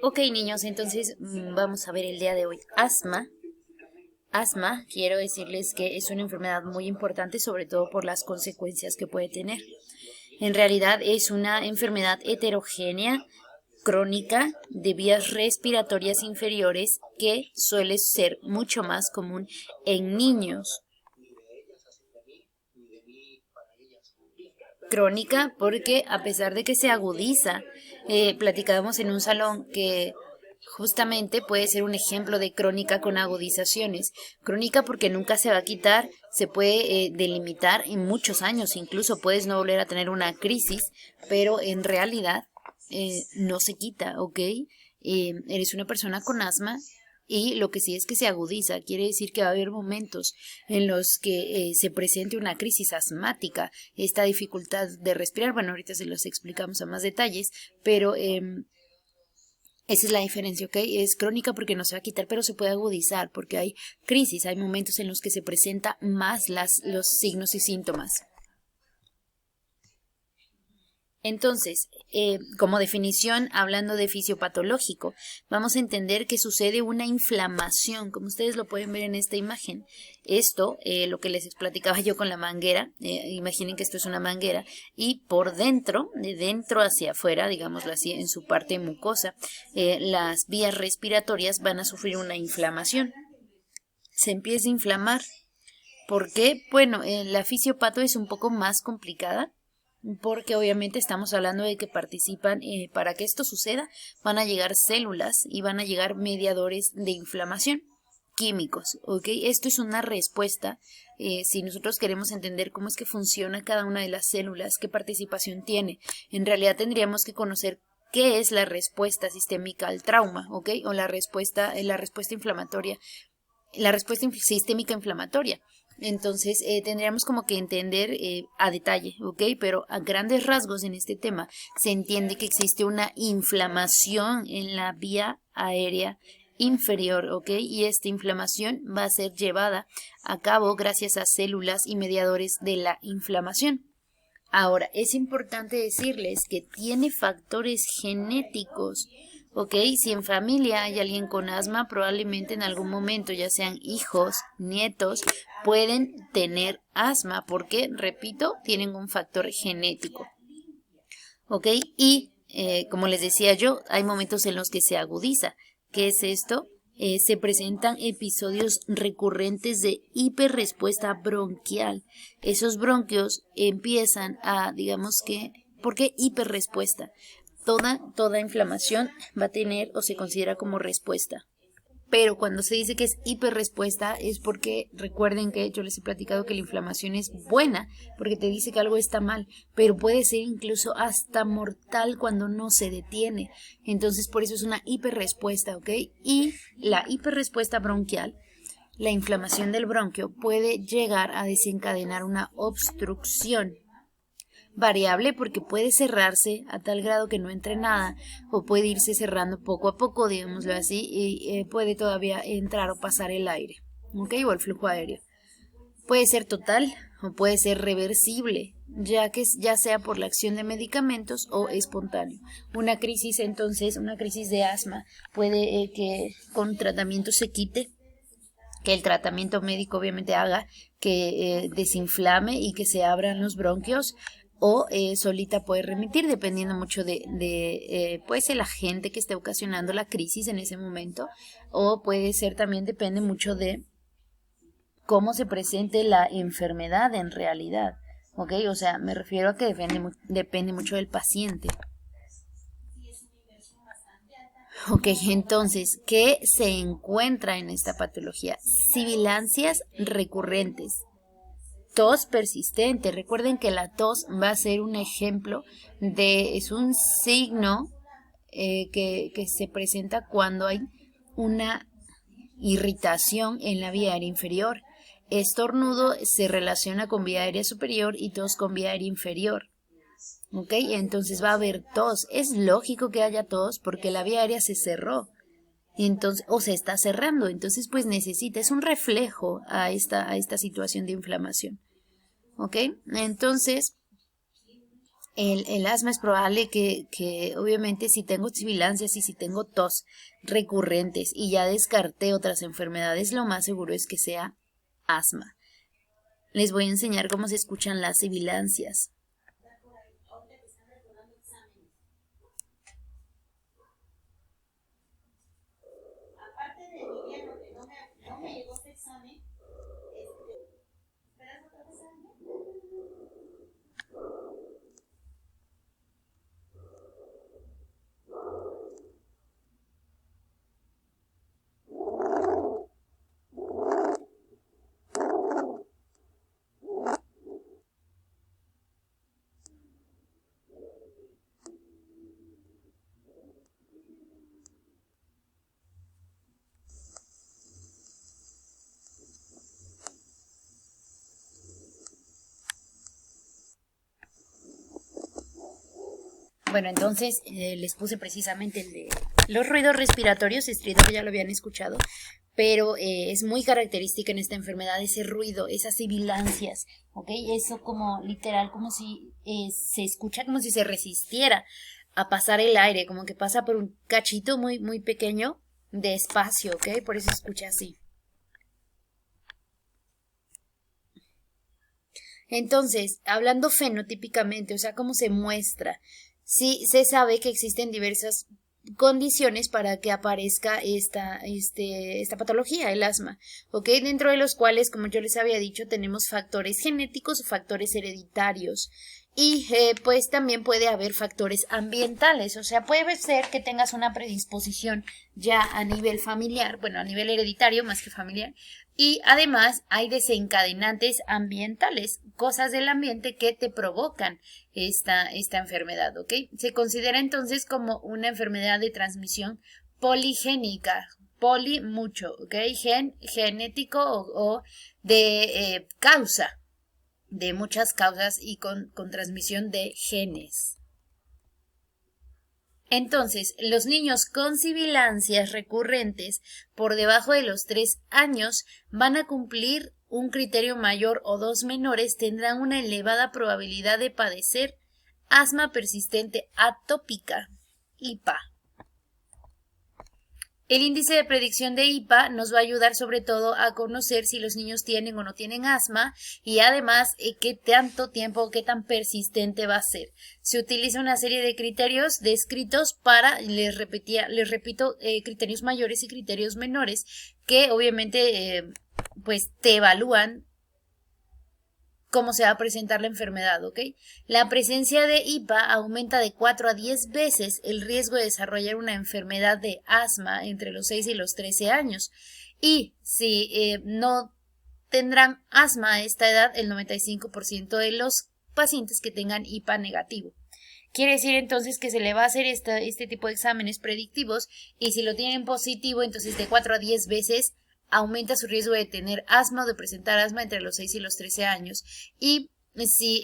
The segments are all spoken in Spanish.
Ok, niños, entonces vamos a ver el día de hoy. Asma. Asma, quiero decirles que es una enfermedad muy importante, sobre todo por las consecuencias que puede tener. En realidad es una enfermedad heterogénea, crónica, de vías respiratorias inferiores que suele ser mucho más común en niños. Crónica porque a pesar de que se agudiza, platicábamos en un salón que justamente puede ser un ejemplo de crónica con agudizaciones. Crónica porque nunca se va a quitar, se puede delimitar en muchos años, incluso puedes no volver a tener una crisis, pero en realidad no se quita, ¿ok? Eres una persona con asma y lo que sí es que se agudiza, quiere decir que va a haber momentos en los que se presente una crisis asmática, esta dificultad de respirar. Bueno, ahorita se los explicamos a más detalles, pero esa es la diferencia, ¿ok? Es crónica porque no se va a quitar, pero se puede agudizar porque hay crisis, hay momentos en los que se presenta más los signos y síntomas. Entonces, como definición, hablando de fisiopatológico, vamos a entender que sucede una inflamación, como ustedes lo pueden ver en esta imagen. Esto, lo que les platicaba yo con la manguera, imaginen que esto es una manguera, y por dentro, de dentro hacia afuera, digámoslo así, en su parte mucosa, las vías respiratorias van a sufrir una inflamación. Se empieza a inflamar. ¿Por qué? Bueno, la fisiopato es un poco más complicada porque obviamente estamos hablando de que participan, para que esto suceda, van a llegar células y van a llegar mediadores de inflamación químicos, ¿ok? Esto es una respuesta, si nosotros queremos entender cómo es que funciona cada una de las células, qué participación tiene, en realidad tendríamos que conocer qué es la respuesta sistémica al trauma, ¿ok? O la respuesta inflamatoria, la respuesta sistémica inflamatoria. Entonces, tendríamos como que entender a detalle, ¿ok? Pero a grandes rasgos en este tema se entiende que existe una inflamación en la vía aérea inferior, ¿ok? Y esta inflamación va a ser llevada a cabo gracias a células y mediadores de la inflamación. Ahora, es importante decirles que tiene factores genéticos. Ok, si en familia hay alguien con asma, probablemente en algún momento, ya sean hijos, nietos, pueden tener asma porque, repito, tienen un factor genético. Ok, y como les decía yo, hay momentos en los que se agudiza. ¿Qué es esto? Se presentan episodios recurrentes de hiperrespuesta bronquial. Esos bronquios empiezan a, digamos que, ¿por qué hiperrespuesta? Toda inflamación va a tener o se considera como respuesta. Pero cuando se dice que es hiperrespuesta es porque recuerden que yo les he platicado que la inflamación es buena porque te dice que algo está mal, pero puede ser incluso hasta mortal cuando no se detiene. Entonces por eso es una hiperrespuesta, ¿ok? Y la hiperrespuesta bronquial, la inflamación del bronquio puede llegar a desencadenar una obstrucción variable porque puede cerrarse a tal grado que no entre nada o puede irse cerrando poco a poco, digámoslo así, y puede todavía entrar o pasar el aire, ¿ok? O el flujo aéreo. Puede ser total o puede ser reversible, ya sea por la acción de medicamentos o espontáneo. Una crisis, entonces, una crisis de asma puede que con tratamiento se quite, que el tratamiento médico obviamente haga que desinflame y que se abran los bronquios, o solita puede remitir dependiendo mucho de pues el agente que esté ocasionando la crisis en ese momento, o puede ser también, depende mucho de cómo se presente la enfermedad en realidad, ¿ok? O sea, me refiero a que depende mucho del paciente. Ok, entonces, ¿qué se encuentra en esta patología? Sibilancias recurrentes, tos persistente. Recuerden que la tos va a ser un ejemplo es un signo que se presenta cuando hay una irritación en la vía aérea inferior. Estornudo se relaciona con vía aérea superior y tos con vía aérea inferior. ¿Ok? Entonces va a haber tos. Es lógico que haya tos porque la vía aérea se cerró. Entonces, o se está cerrando. Entonces, pues es un reflejo a esta situación de inflamación. ¿Ok? Entonces, El asma es probable que obviamente si tengo sibilancias y si tengo tos recurrentes y ya descarté otras enfermedades, lo más seguro es que sea asma. Les voy a enseñar cómo se escuchan las sibilancias. Bueno, entonces les puse precisamente el de los ruidos respiratorios, estridos, ya lo habían escuchado, pero es muy característica en esta enfermedad ese ruido, esas sibilancias, ¿ok? Eso como literal, como si se escucha como si se resistiera a pasar el aire, como que pasa por un cachito muy, muy pequeño de espacio, ¿ok? Por eso se escucha así. Entonces, hablando fenotípicamente, o sea, cómo se muestra, sí se sabe que existen diversas condiciones para que aparezca esta patología, el asma, ¿ok? Dentro de los cuales, como yo les había dicho, tenemos factores genéticos o factores hereditarios. Y pues también puede haber factores ambientales, o sea, puede ser que tengas una predisposición ya a nivel familiar, bueno, a nivel hereditario más que familiar, y además hay desencadenantes ambientales, cosas del ambiente que te provocan esta enfermedad, ¿ok? Se considera entonces como una enfermedad de transmisión poligénica, poli mucho, ¿ok? Genético o de causa, de muchas causas y con transmisión de genes. Entonces, los niños con sibilancias recurrentes por debajo de los 3 años van a cumplir un criterio mayor o 2 menores, tendrán una elevada probabilidad de padecer asma persistente atópica, IPA. El índice de predicción de IPA nos va a ayudar sobre todo a conocer si los niños tienen o no tienen asma y además qué tanto tiempo o qué tan persistente va a ser. Se utiliza una serie de criterios descritos para, les repito, criterios mayores y criterios menores que obviamente pues te evalúan cómo se va a presentar la enfermedad, ¿ok? La presencia de IPA aumenta de 4 a 10 veces el riesgo de desarrollar una enfermedad de asma entre los 6 y los 13 años. Y si no tendrán asma a esta edad, el 95% de los pacientes que tengan IPA negativo. Quiere decir entonces que se le va a hacer este tipo de exámenes predictivos y si lo tienen positivo, entonces de 4 a 10 veces aumenta su riesgo de tener asma o de presentar asma entre los 6 y los 13 años. Y si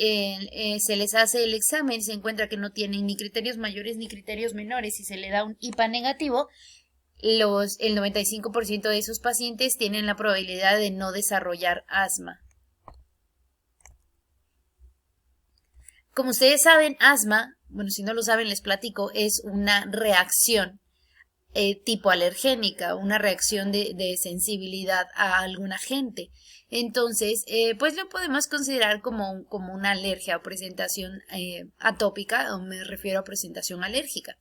se les hace el examen y se encuentra que no tienen ni criterios mayores ni criterios menores y se le da un IPA negativo, el 95% de esos pacientes tienen la probabilidad de no desarrollar asma. Como ustedes saben, asma, bueno, si no lo saben les platico, es una reacción tipo alergénica, una reacción de sensibilidad a algún agente. Entonces, pues lo podemos considerar como una alergia o presentación atópica, o me refiero a presentación alérgica.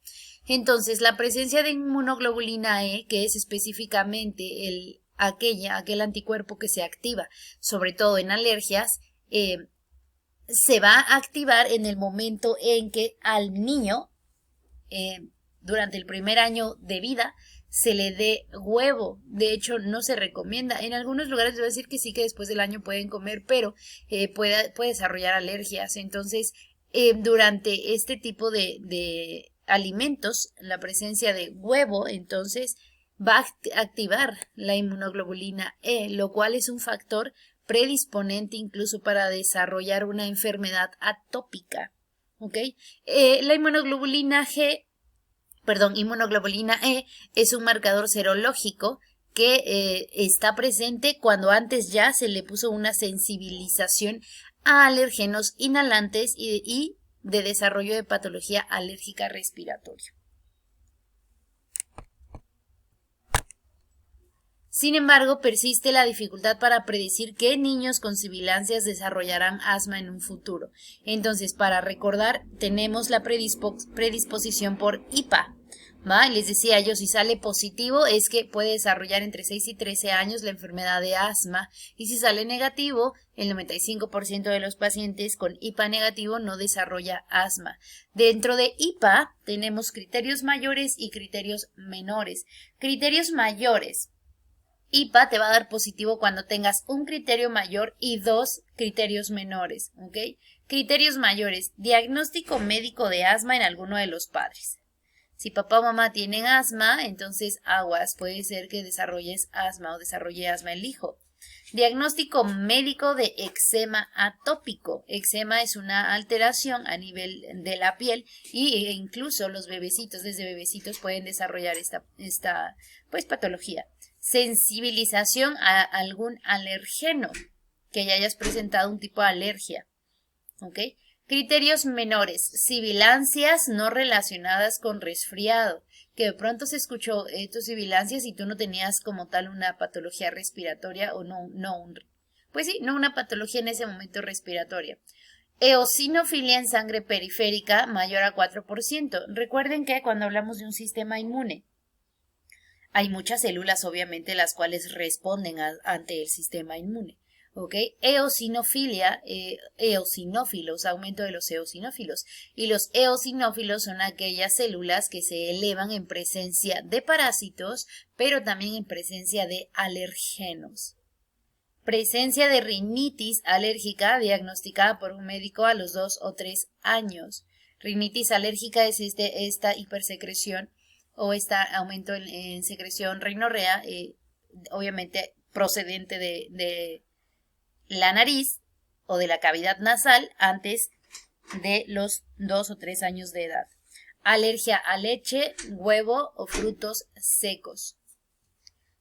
Entonces, la presencia de inmunoglobulina E, que es específicamente aquel anticuerpo que se activa, sobre todo en alergias, se va a activar en el momento en que al niño durante el primer año de vida se le dé huevo. De hecho, no se recomienda. En algunos lugares les voy a decir que sí, que después del año pueden comer, pero puede desarrollar alergias. Entonces, durante este tipo de alimentos, la presencia de huevo, entonces, va a activar la inmunoglobulina E, lo cual es un factor predisponente incluso para desarrollar una enfermedad atópica. ¿Ok? La inmunoglobulina E es un marcador serológico que está presente cuando antes ya se le puso una sensibilización a alérgenos inhalantes y de desarrollo de patología alérgica respiratoria. Sin embargo, persiste la dificultad para predecir qué niños con sibilancias desarrollarán asma en un futuro. Entonces, para recordar, tenemos la predisposición por IPA. ¿Va? Les decía yo, si sale positivo es que puede desarrollar entre 6 y 13 años la enfermedad de asma, y si sale negativo, el 95% de los pacientes con IPA negativo no desarrolla asma. Dentro de IPA tenemos criterios mayores y criterios menores. Criterios mayores. IPA te va a dar positivo cuando tengas un criterio mayor y 2 criterios menores, ¿ok? Criterios mayores, diagnóstico médico de asma en alguno de los padres. Si papá o mamá tienen asma, entonces aguas, puede ser que desarrolles asma o desarrolle asma el hijo. Diagnóstico médico de eczema atópico. Eczema es una alteración a nivel de la piel e incluso los bebecitos, desde bebecitos pueden desarrollar esta pues patología. Sensibilización a algún alergeno, que ya hayas presentado un tipo de alergia, ¿ok? Criterios menores, sibilancias no relacionadas con resfriado, que de pronto se escuchó tus sibilancias y tú no tenías como tal una patología respiratoria o no una patología en ese momento respiratoria. Eosinofilia en sangre periférica mayor a 4%. Recuerden que cuando hablamos de un sistema inmune, hay muchas células, obviamente, las cuales responden ante el sistema inmune. ¿Ok? Eosinofilia, eosinófilos, aumento de los eosinófilos. Y los eosinófilos son aquellas células que se elevan en presencia de parásitos, pero también en presencia de alergenos. Presencia de rinitis alérgica diagnosticada por un médico a los 2 o 3 años. Rinitis alérgica es esta hipersecreción o este aumento en secreción rinorrea, obviamente procedente de la nariz o de la cavidad nasal antes de los 2 o 3 años de edad. Alergia a leche, huevo o frutos secos.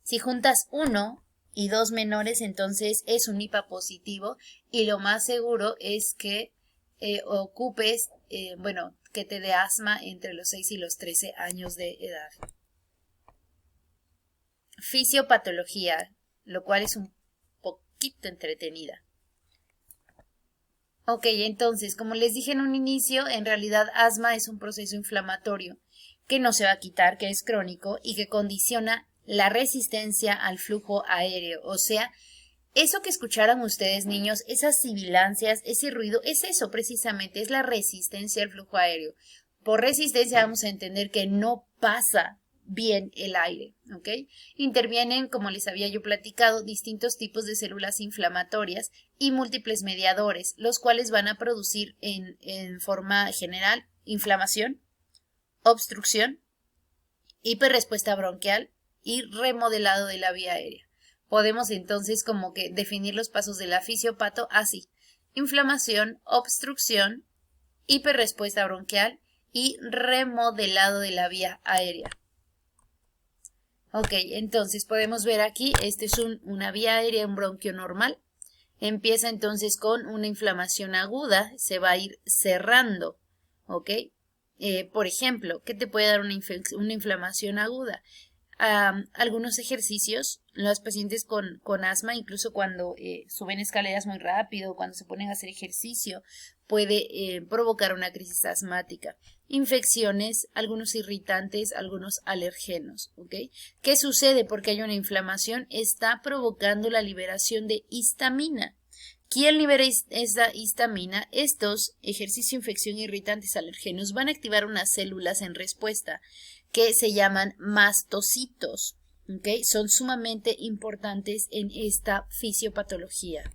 Si juntas 1 y 2 menores, entonces es un IPA positivo y lo más seguro es que ocupes, que te dé asma entre los 6 y los 13 años de edad. Fisiopatología, lo cual es un poquito entretenida. Ok, entonces, como les dije en un inicio, en realidad asma es un proceso inflamatorio que no se va a quitar, que es crónico y que condiciona la resistencia al flujo aéreo. O sea, eso que escucharon ustedes, niños, esas sibilancias, ese ruido, es eso precisamente, es la resistencia al flujo aéreo. Por resistencia vamos a entender que no pasa bien el aire, ¿ok? Intervienen, como les había yo platicado, distintos tipos de células inflamatorias y múltiples mediadores, los cuales van a producir en forma general inflamación, obstrucción, hiperrespuesta bronquial y remodelado de la vía aérea. Podemos entonces como que definir los pasos de la fisiopato así: inflamación, obstrucción, hiperrespuesta bronquial y remodelado de la vía aérea. Ok, entonces podemos ver aquí, este es una vía aérea, un bronquio normal. Empieza entonces con una inflamación aguda, se va a ir cerrando, ¿ok? Por ejemplo, ¿qué te puede dar una inflamación aguda? Algunos ejercicios, los pacientes con asma, incluso cuando suben escaleras muy rápido, cuando se ponen a hacer ejercicio, puede provocar una crisis asmática. Infecciones, algunos irritantes, algunos alergenos, ¿ok? ¿Qué sucede? Porque hay una inflamación, está provocando la liberación de histamina. ¿Quién libera esa histamina? Estos, ejercicio, infección, irritantes, alergenos, van a activar unas células en respuesta que se llaman mastocitos, ¿ok? Son sumamente importantes en esta fisiopatología.